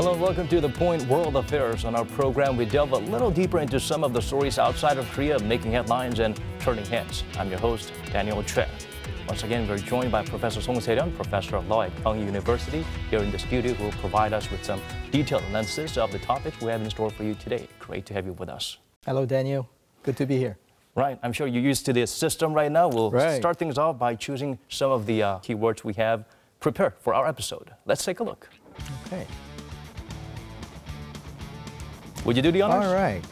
Hello and welcome to The Point World Affairs. On our program, we delve a little deeper into some of the stories outside of Korea making headlines and turning heads. I'm your host, Daniel Che. Once again, we're joined by Professor Song Se-ryun, Professor of Law at Kyung University, here in the studio, who will provide us with some detailed analysis of the topics we have in store for you today. Great to have you with us. Hello, Daniel. Good to be here. Right. I'm sure you're used to this system right now. We'll start things off by choosing some of the keywords we have prepared for our episode. Let's take a look. Okay. Would you do the honors? All right.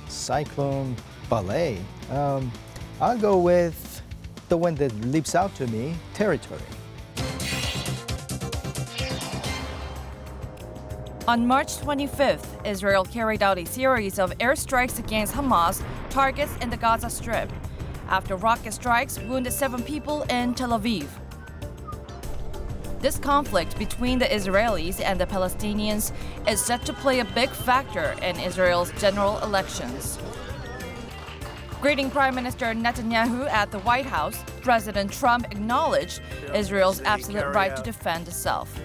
Cyclone ballet. I'll go with the one that leaps out to me, territory. On March 25th, Israel carried out a series of airstrikes against Hamas targets in the Gaza Strip after rocket strikes wounded 7 people in Tel Aviv. This conflict between the Israelis and the Palestinians is set to play a big factor in Israel's general elections. Greeting Prime Minister Netanyahu at the White House, President Trump acknowledged Israel's absolute right to defend itself,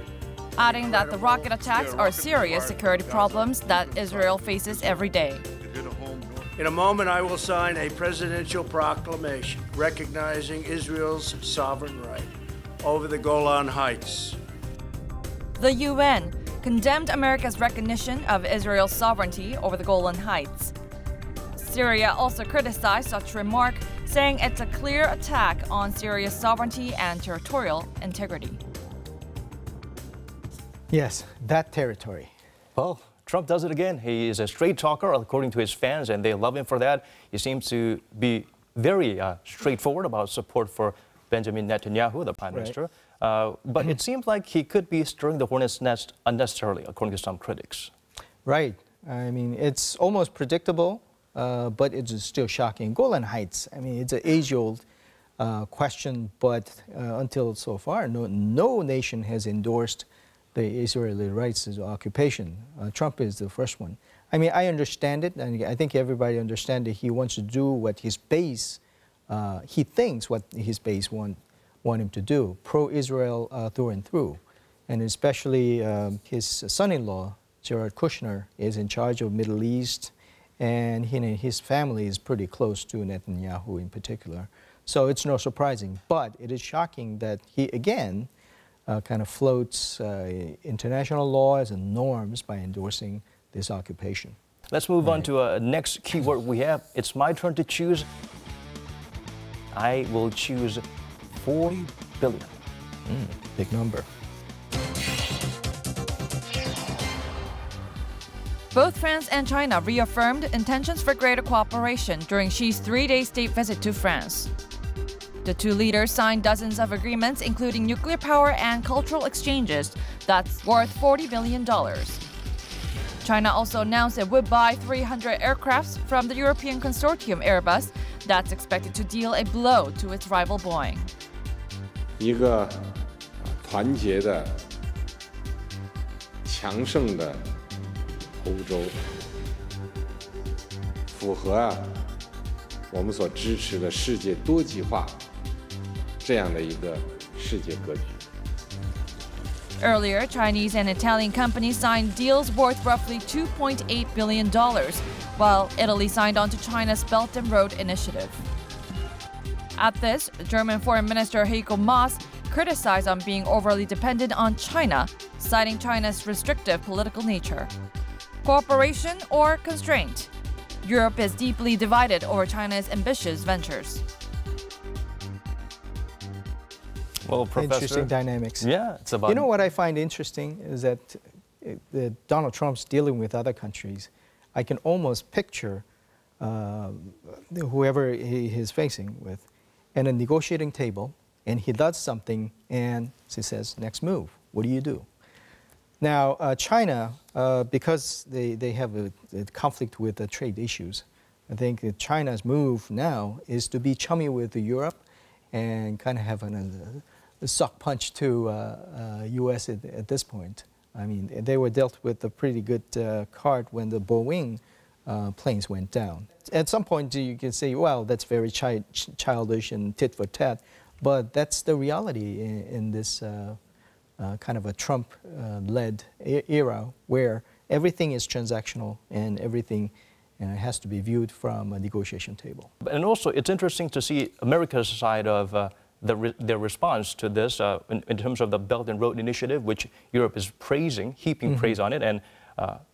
adding that the rocket attacks are serious security problems that Israel faces every day. In a moment, I will sign a presidential proclamation recognizing Israel's sovereign right over the Golan Heights. The UN condemned America's recognition of Israel's sovereignty over the Golan Heights. Syria also criticized such remark, saying it's a clear attack on Syria's sovereignty and territorial integrity. Yes, that territory. Well, Trump does it again. He is a straight talker, according to his fans, and they love him for that. He seems to be very straightforward about support for Benjamin Netanyahu, the Prime Minister. But it seems like he could be stirring the hornet's nest unnecessarily, according to some critics. Right. I mean, it's almost predictable, but it's still shocking. Golan Heights, I mean, it's an age-old question, but until so far, no nation has endorsed the Israeli rights to occupation. Trump is the first one. I mean, I understand it, and I think everybody understands that he wants to do what his base, he thinks what his base want him to do, pro-Israel through and through. And especially his son-in-law, Jared Kushner, is in charge of Middle East, and his family is pretty close to Netanyahu in particular. So it's no surprising, but it is shocking that he, again, kind of floats international laws and norms by endorsing this occupation. Let's move on to a next keyword we have. It's my turn to choose. I will choose 40 billion. Big number. Both France and China reaffirmed intentions for greater cooperation during Xi's 3-day state visit to France. The two leaders signed dozens of agreements, including nuclear power and cultural exchanges, that's worth $40 billion. China also announced it would buy 300 aircrafts from the European consortium Airbus, that's expected to deal a blow to its rival Boeing. 一个团结的、强盛的欧洲，符合我们所支持的世界多极化这样的一个世界格局。 Earlier, Chinese and Italian companies signed deals worth roughly $2.8 billion, while Italy signed on to China's Belt and Road Initiative. At this, German Foreign Minister Heiko Maas criticized on being overly dependent on China, citing China's restrictive political nature. Cooperation or constraint? Europe is deeply divided over China's ambitious ventures. Well, Professor, interesting dynamics. Yeah, it's about... You know what I find interesting is that Donald Trump's dealing with other countries. I can almost picture whoever he is facing with at a negotiating table, and he does something, and he says, next move, what do you do? Now, China, because they have a conflict with the trade issues, I think that China's move now is to be chummy with Europe and kind of have a suck punch to U.S. at this point. I mean, they were dealt with a pretty good card when the Boeing planes went down. At some point, you can say, well, that's very childish and tit for tat, but that's the reality in this kind of a Trump-led era where everything is transactional and everything has to be viewed from a negotiation table. And also, it's interesting to see America's side of their response to this in terms of the Belt and Road Initiative, which Europe is praising, heaping praise on it, and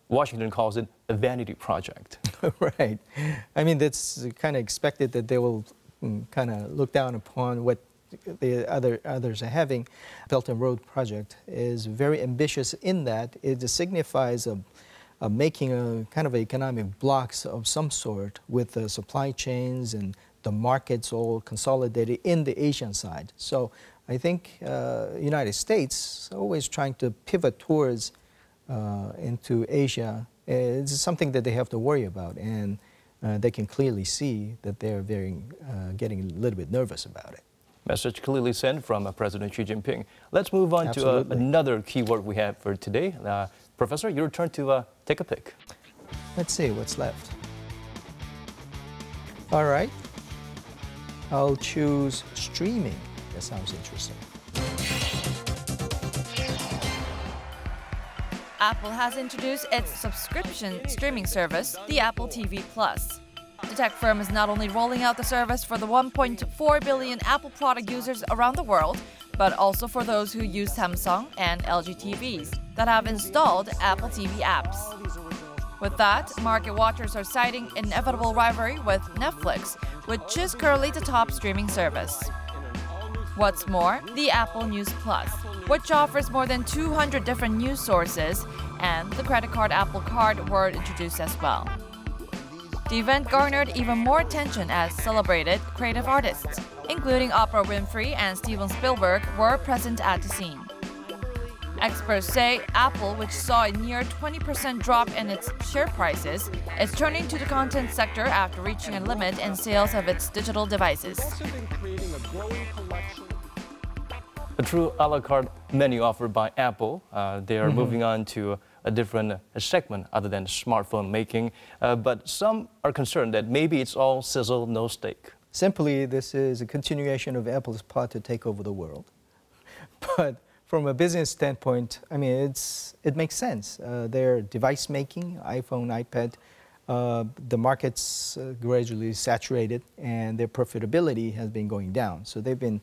Washington calls it a vanity project. Right. I mean, that's kind of expected that they will kind of look down upon what the others are having. Belt and Road project is very ambitious in that it signifies making a kind of economic blocks of some sort with the supply chains and the markets all consolidated in the Asian side. So I think United States always trying to pivot towards into Asia. It's something that they have to worry about, and they can clearly see that they're getting a little bit nervous about it. Message clearly sent from President Xi Jinping. Let's move on to another keyword we have for today. Professor, your turn to take a pick. Let's see what's left. All right. I'll choose streaming. That sounds interesting. Apple has introduced its subscription streaming service, the Apple TV+. The tech firm is not only rolling out the service for the 1.4 billion Apple product users around the world, but also for those who use Samsung and LG TVs that have installed Apple TV apps. With that, market watchers are citing inevitable rivalry with Netflix, which is currently the top streaming service. What's more, the Apple News Plus, which offers more than 200 different news sources, and the credit card Apple Card were introduced as well. The event garnered even more attention as celebrated creative artists, including Oprah Winfrey and Steven Spielberg, were present at the scene. Experts say Apple, which saw a near 20% drop in its share prices, is turning to the content sector after reaching a limit in sales of its digital devices. A true a la carte menu offered by Apple. They are moving on to a different segment other than smartphone making. But some are concerned that maybe it's all sizzle, no steak. Simply, this is a continuation of Apple's plot to take over the world. But from a business standpoint, I mean, it makes sense. Their device making, iPhone, iPad, the market's gradually saturated and their profitability has been going down. So they've been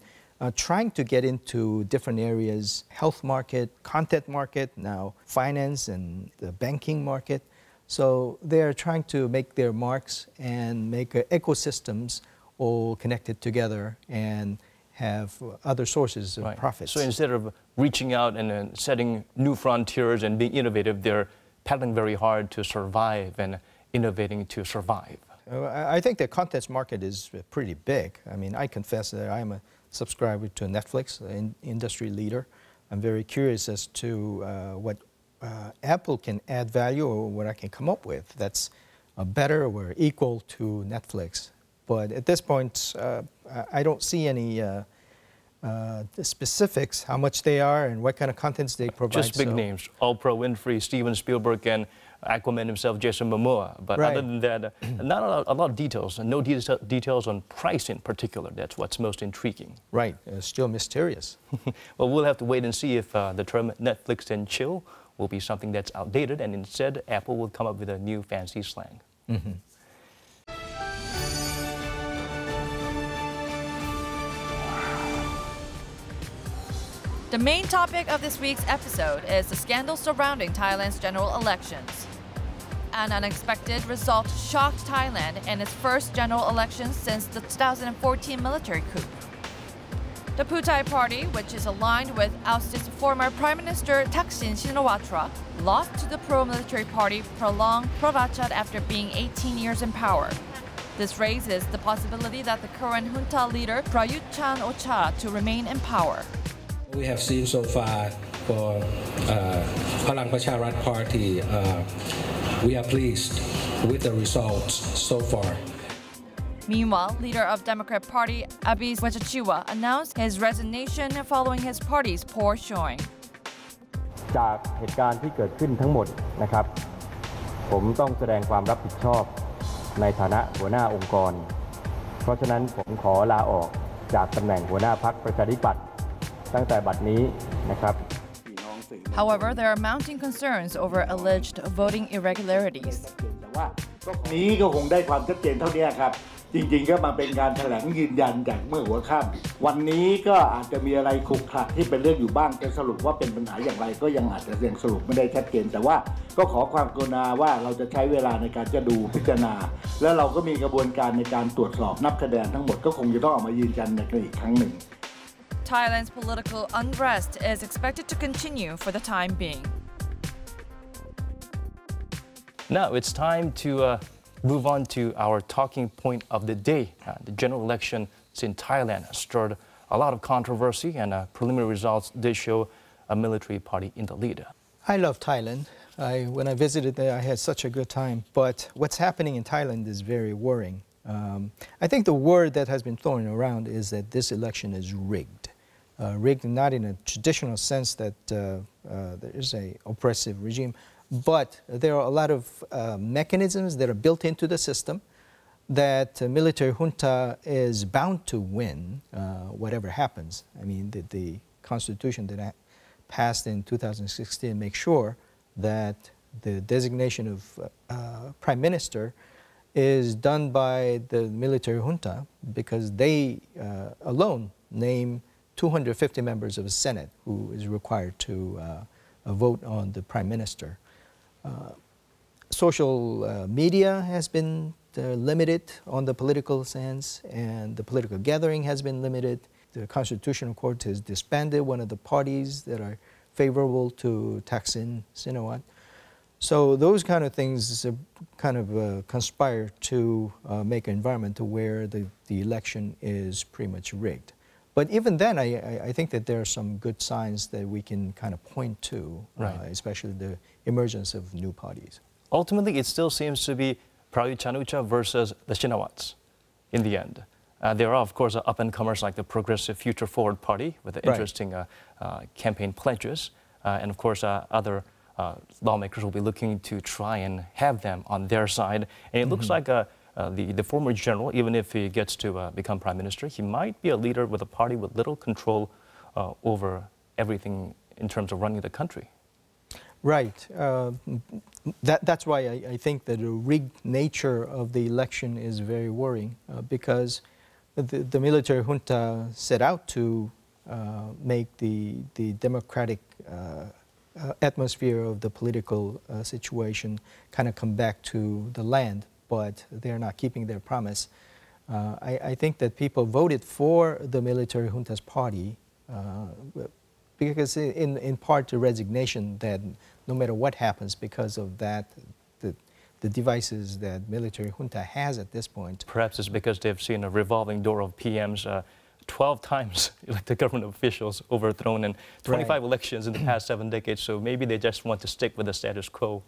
trying to get into different areas, health market, content market, now finance and the banking market. So they're trying to make their marks and make ecosystems all connected together and have other sources of profits. So instead of reaching out and setting new frontiers and being innovative, they're paddling very hard to survive and innovating to survive. I think the content market is pretty big. I mean, I confess that I'm a subscriber to Netflix, an industry leader. I'm very curious as to what Apple can add value or what I can come up with that's better or equal to Netflix. But at this point, I don't see any the specifics, how much they are and what kind of contents they provide. Just big names, Oprah Winfrey, Steven Spielberg, and Aquaman himself, Jason Momoa. But other than that, not a lot of details, and no details on price in particular. That's what's most intriguing. Right, still mysterious. Well, we'll have to wait and see if the term Netflix and chill will be something that's outdated, and instead Apple will come up with a new fancy slang. The main topic of this week's episode is the scandal surrounding Thailand's general elections. An unexpected result shocked Thailand in its first general election since the 2014 military coup. The Pheu Thai Party, which is aligned with ousted former Prime Minister Thaksin Sinawatra, lost to the pro-military party Palang Pracharat after being 18 years in power. This raises the possibility that the current junta leader Prayut Chan-o-cha to remain in power. We have seen so far for Palang Pracharat Party, we are pleased with the results so far. Meanwhile, leader of Democrat Party Abiy Wajachiwa announced his resignation following his party's poor showing. จากเหตุการณ์ที่เกิดขึ้นทั้งหมดนะครับผมต้องแสดงความรับผิดชอบในฐานะหัวหน้าองค์กรเพราะฉะนั้นผมขอลาออกจากตำแหน่งหัวหน้าพรรคประชาธิปัตย์ตั้งแต่บัดนี้นะครับ However, there are mounting concerns over alleged voting irregularities. นี้ก็คงได้ความชัดเจนเท่านี้ครับจริงๆก็มาเป็นการแถลงยืนยันจากเมื่อหัวค่ำวันนี้ก็อาจจะมีอะไรขลุกขลักที่เป็นเรื่องอยู่บ้างแต่สรุปว่าเป็นปัญหาอย่างไรก็ยังอาจจะยังสรุปไม่ได้ชัดเจนแต่ว่าก็ขอความกรุณาว่าเราจะใช้เวลาในการจะดูพิจารณาแล้วเราก็มีกระบวนการในการตรวจสอบนับคะแนนทั้งหมดก็คงจะต้องออกมายืนยันในอีกครั้งหนึ่ง Thailand's political unrest is expected to continue for the time being. Now it's time to move on to our talking point of the day. The general elections in Thailand stirred a lot of controversy, and preliminary results did show a military party in the lead. I love Thailand. When I visited there, I had such a good time. But what's happening in Thailand is very worrying. I think the word that has been thrown around is that this election is rigged. Rigged not in a traditional sense that there is an oppressive regime, but there are a lot of mechanisms that are built into the system that military junta is bound to win whatever happens. I mean, the constitution that passed in 2016 makes sure that the designation of prime minister is done by the military junta because they alone name 250 members of the Senate who is required to vote on the prime minister. Social media has been limited on the political sense, and the political gathering has been limited. The Constitutional Court has disbanded one of the parties that are favorable to Thaksin Sinawatra. So those kind of things kind of conspire to make an environment to where the election is pretty much rigged. But even then, I think that there are some good signs that we can kind of point to, especially the emergence of new parties. Ultimately, it still seems to be Prayut Chan-o-cha versus the Sinawats in the end. There are, of course, up-and-comers like the Progressive Future Forward Party with interesting campaign pledges. And, of course, other lawmakers will be looking to try and have them on their side. And it looks like the former general, even if he gets to become prime minister, he might be a leader with a party with little control over everything in terms of running the country. Right. That's why I think that the rigged nature of the election is very worrying because the military junta set out to make the democratic atmosphere of the political situation kind of come back to the land, but they're not keeping their promise. I think that people voted for the military junta's party because in part the resignation that no matter what happens because of that, the devices that military junta has at this point. Perhaps it's because they've seen a revolving door of PMs 12 times elected government officials overthrown in 25 elections in the past 7 decades, so maybe they just want to stick with the status quo.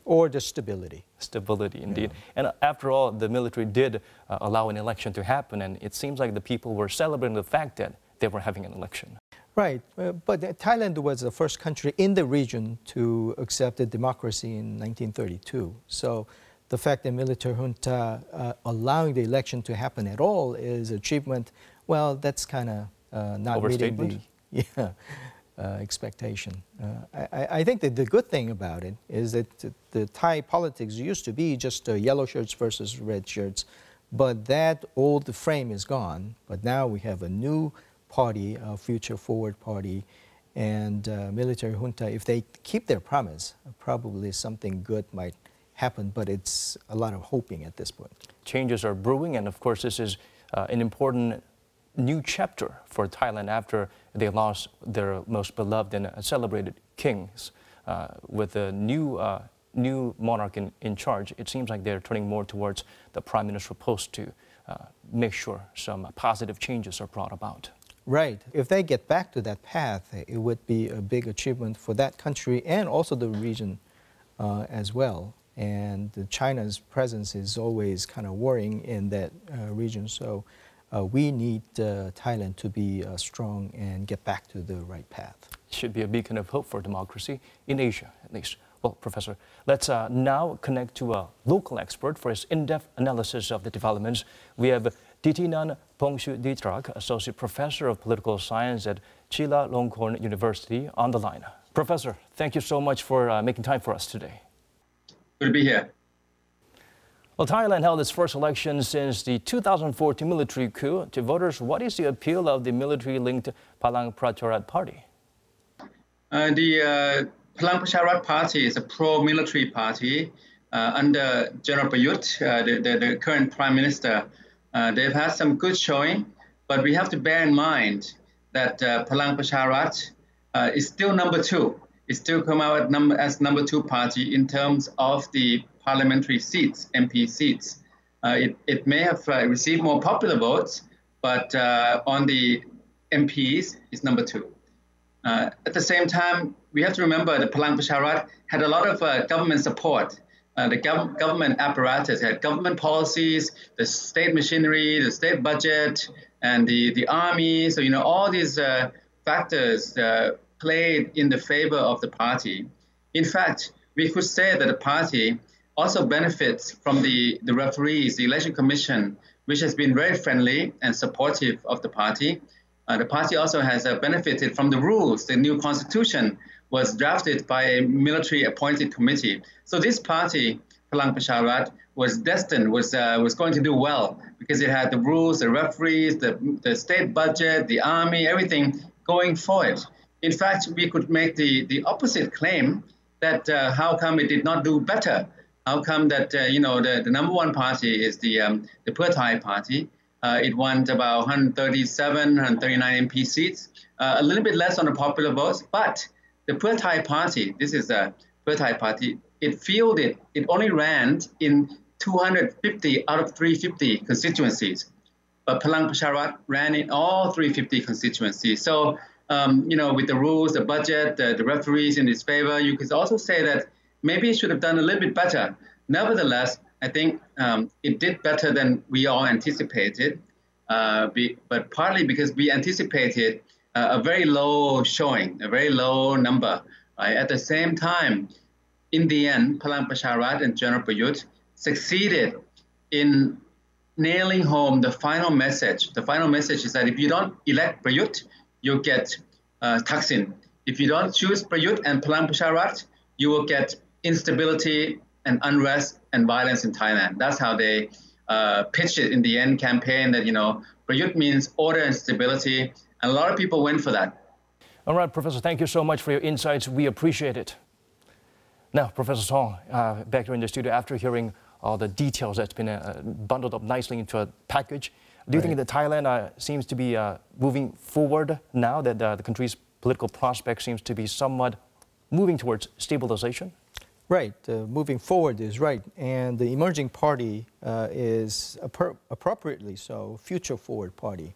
Or the stability. Stability, indeed. And after all, the military did allow an election to happen, and it seems like the people were celebrating the fact that they were having an election. Right, but Thailand was the first country in the region to accept a democracy in 1932. So the fact that military junta allowing the election to happen at all is achievement. Well, that's kind of not meeting the expectation. I think that the good thing about it is that the Thai politics used to be just yellow shirts versus red shirts, but that old frame is gone. But now we have a new party, a future forward party, and military junta. If they keep their promise, probably something good might happen, but it's a lot of hoping at this point. Changes are brewing, and of course this is an important new chapter for Thailand after they lost their most beloved and celebrated kings. With a new monarch in charge, it seems like they're turning more towards the prime minister post to make sure some positive changes are brought about. Right. If they get back to that path, it would be a big achievement for that country and also the region as well. And China's presence is always kind of worrying in that region. So we need Thailand to be strong and get back to the right path. Should be a beacon of hope for democracy in Asia, at least. Well, Professor, let's now connect to a local expert for his in-depth analysis of the developments. We have Ditinan Pongsu-Ditrak, Associate Professor of Political Science at Chulalongkorn University, on the line. Professor, thank you so much for making time for us today. Good to be here. Well, Thailand held its first election since the 2014 military coup. To voters, what is the appeal of the military-linked Palang Pracharat Party? The Palang Pracharat Party is a pro-military party under General Prayut, the current Prime Minister. They've had some good showing, but we have to bear in mind that Palang Pracharat is still number 2. It still come out as number 2 party in terms of the parliamentary seats, MP seats. It may have received more popular votes, but on the MPs, it's number 2. At the same time, we have to remember that Palang Pracharat had a lot of government support. The government apparatus had government policies, the state machinery, the state budget, and the army. So, all these factors played in the favor of the party. In fact, we could say that the party also benefits from the referees, the election commission, which has been very friendly and supportive of the party. The party also has benefited from the rules. The new constitution was drafted by a military appointed committee. So this party, Palang Pracharat, was destined, was going to do well because it had the rules, the referees, the state budget, the army, everything going for it. In fact, we could make the opposite claim that how come it did not do better? How come that, the number 1 party is the Pheu Thai Party. It won about 137, 139 MP seats, a little bit less on the popular votes, but the Pheu Thai Party, this is the Pheu Thai Party, it only ran in 250 out of 350 constituencies. But Palang Pracharat ran in all 350 constituencies. So, with the rules, the budget, the referees in its favor, you could also say that maybe it should have done a little bit better. Nevertheless, I think it did better than we all anticipated, but partly because we anticipated a very low showing, a very low number. Right? At the same time, in the end, Palang Pracharat and General Prayut succeeded in nailing home the final message. The final message is that if you don't elect Prayut, you'll get Thaksin. If you don't choose Prayut and Palang Pracharat, you will get instability and unrest and violence in Thailand. That's how they pitched it in the end campaign that, Prayut means order and stability. And a lot of people went for that. All right, Professor, thank you so much for your insights. We appreciate it. Now, Professor Song, back here in the studio after hearing all the details that's been bundled up nicely into a package. Do you think that Thailand seems to be moving forward now that the country's political prospect seems to be somewhat moving towards stabilization? Right, moving forward is right, and the emerging party is appropriately so, future forward party.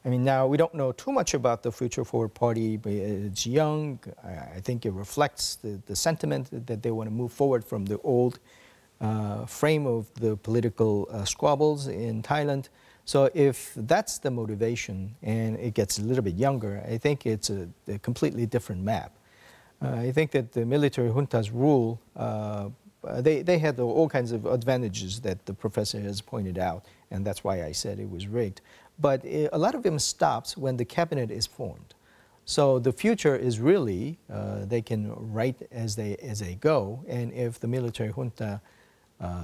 I mean, now we don't know too much about the future forward party, but it's young. I think it reflects the sentiment that they want to move forward from the old frame of the political squabbles in Thailand. So if that's the motivation and it gets a little bit younger, I think it's a completely different map. I think that the military junta's rule, they had all kinds of advantages that the professor has pointed out, and that's why I said it was rigged. But a lot of them stops when the cabinet is formed. So the future is really, they can write as they go, and if the military junta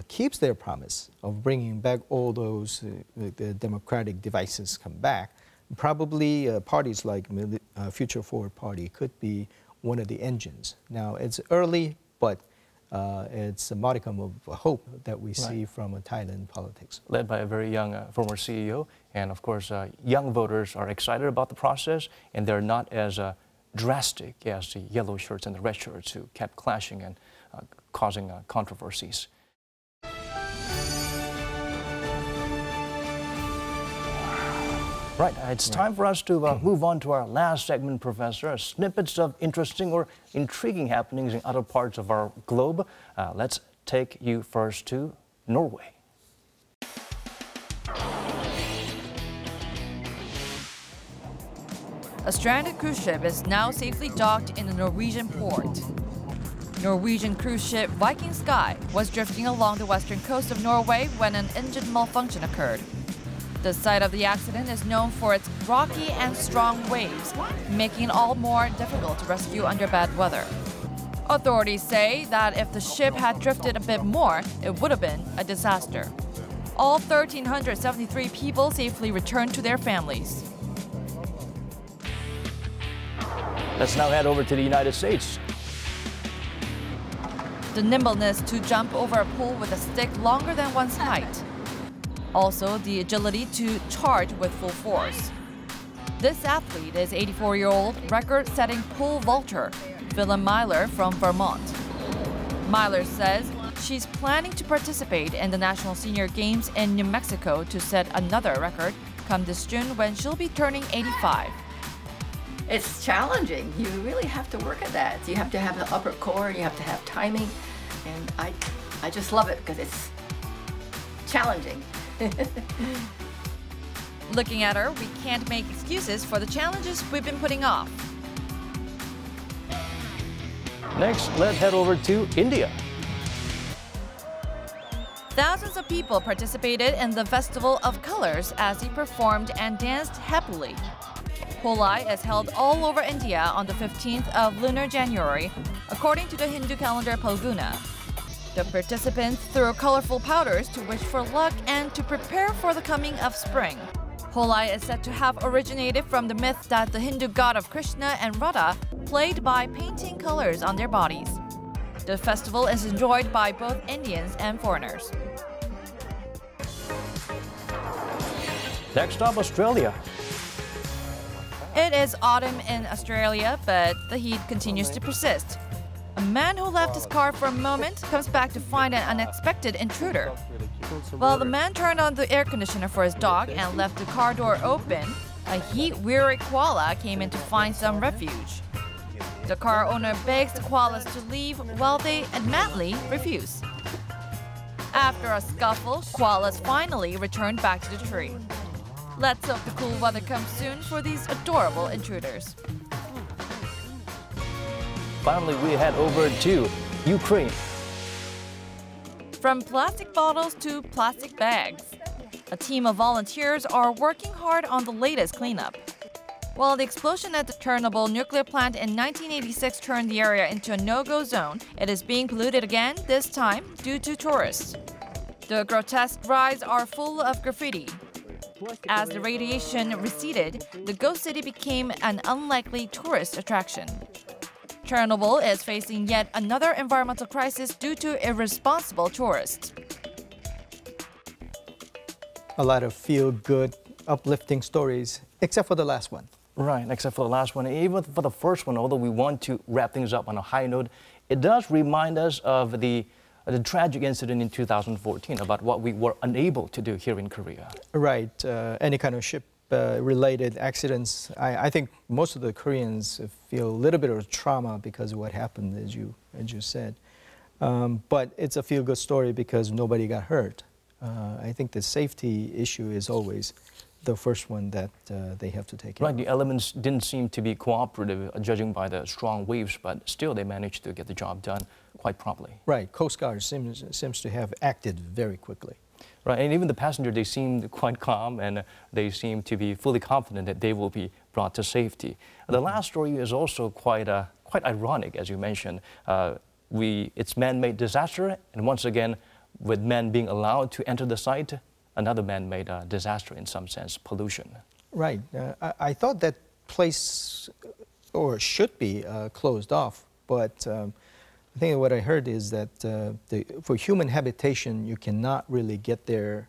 keeps their promise of bringing back all those the democratic devices come back, probably parties like Future Forward Party could be one of the engines. Now, it's early, but it's a modicum of hope that we see from Thailand politics. Led by a very young former CEO, and of course, young voters are excited about the process, and they're not as drastic as the yellow shirts and the red shirts who kept clashing and causing controversies. Right, it's time for us to move on to our last segment, Professor, snippets of interesting or intriguing happenings in other parts of our globe. Let's take you first to Norway. A stranded cruise ship is now safely docked in a Norwegian port. Norwegian cruise ship Viking Sky was drifting along the western coast of Norway when an engine malfunction occurred. The site of the accident is known for its rocky and strong waves, making it all more difficult to rescue under bad weather. Authorities say that if the ship had drifted a bit more, it would have been a disaster. All 1,373 people safely returned to their families. Let's now head over to the United States. The nimbleness to jump over a pool with a stick longer than one's height. Also, the agility to charge with full force. This athlete is 84-year-old record-setting pole vaulter, Willem Myler from Vermont. Myler says she's planning to participate in the National Senior Games in New Mexico to set another record come this June when she'll be turning 85. It's challenging. You really have to work at that. You have to have the upper core, you have to have timing, and I just love it because it's challenging. Looking at her, we can't make excuses for the challenges we've been putting off. Next, let's head over to India. Thousands of people participated in the Festival of Colors as they performed and danced happily. Holi is held all over India on the 15th of lunar January, according to the Hindu calendar Phalguna. The participants threw colorful powders to wish for luck and to prepare for the coming of spring. Holi is said to have originated from the myth that the Hindu god of Krishna and Radha played by painting colors on their bodies. The festival is enjoyed by both Indians and foreigners. Next up, Australia. It is autumn in Australia, but the heat continues to persist. A man who left his car for a moment comes back to find an unexpected intruder. While the man turned on the air conditioner for his dog and left the car door open, a heat-weary koala came in to find some refuge. The car owner begs the koalas to leave while they adamantly refuse. After a scuffle, koalas finally returned back to the tree. Let's hope the cool weather comes soon for these adorable intruders. Finally, we head over to Ukraine. From plastic bottles to plastic bags, a team of volunteers are working hard on the latest cleanup. While the explosion at the Chernobyl nuclear plant in 1986 turned the area into a no-go zone, it is being polluted again, this time due to tourists. The grotesque rides are full of graffiti. As the radiation receded, the ghost city became an unlikely tourist attraction. Chernobyl is facing yet another environmental crisis due to irresponsible tourists. A lot of feel-good, uplifting stories, except for the last one. Right, except for the last one. Even for the first one, although we want to wrap things up on a high note, it does remind us of the tragic incident in 2014 about what we were unable to do here in Korea. Right, any kind of ship-related accidents. I think most of the Koreans feel a little bit of trauma because of what happened, as you said. But it's a feel-good story because nobody got hurt. I think the safety issue is always the first one that they have to take care of. Right, the elements didn't seem to be cooperative, judging by the strong waves, but still they managed to get the job done quite promptly. Right, Coast Guard seems to have acted very quickly. Right, and even the passenger, they seemed quite calm and they seemed to be fully confident that they will be brought to safety. The last story is also quite ironic, as you mentioned. It's man-made disaster, and once again, with men being allowed to enter the site, another man-made disaster in some sense, pollution. Right. I thought that place or should be closed off, but I think what I heard is that for human habitation, you cannot really get there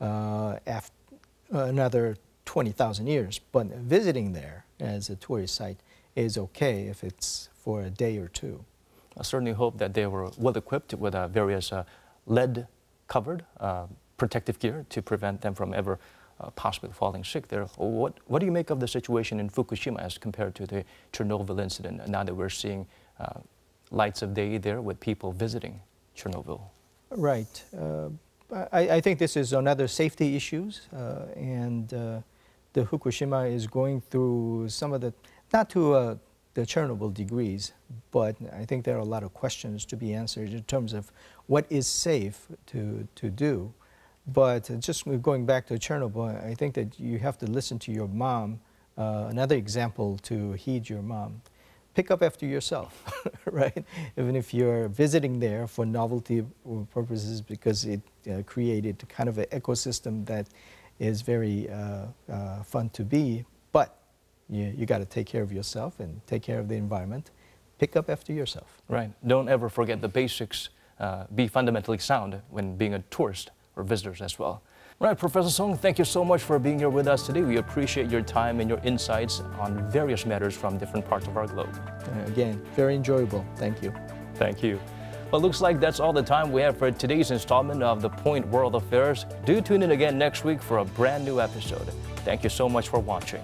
after another 20,000 years, but visiting there as a tourist site is okay if it's for a day or two. I certainly hope that they were well equipped with various lead-covered protective gear to prevent them from ever possibly falling sick there. What do you make of the situation in Fukushima as compared to the Chernobyl incident, now that we're seeing lights of day there with people visiting Chernobyl? Right. I think this is another safety issues, and the Fukushima is going through some of the, not to the Chernobyl degrees, but I think there are a lot of questions to be answered in terms of what is safe to do. But just going back to Chernobyl, I think that you have to listen to your mom. Another example to heed your mom. Pick up after yourself, right? Even if you're visiting there for novelty purposes, because it created kind of an ecosystem that is very fun to be, but you got to take care of yourself and take care of the environment. Pick up after yourself. Right. Don't ever forget the basics. Be fundamentally sound when being a tourist or visitors as well. Right, Professor Song, thank you so much for being here with us today. We appreciate your time and your insights on various matters from different parts of our globe. Again, very enjoyable. Thank you. Thank you. Well, looks like that's all the time we have for today's installment of The Point World Affairs. Do tune in again next week for a brand new episode. Thank you so much for watching.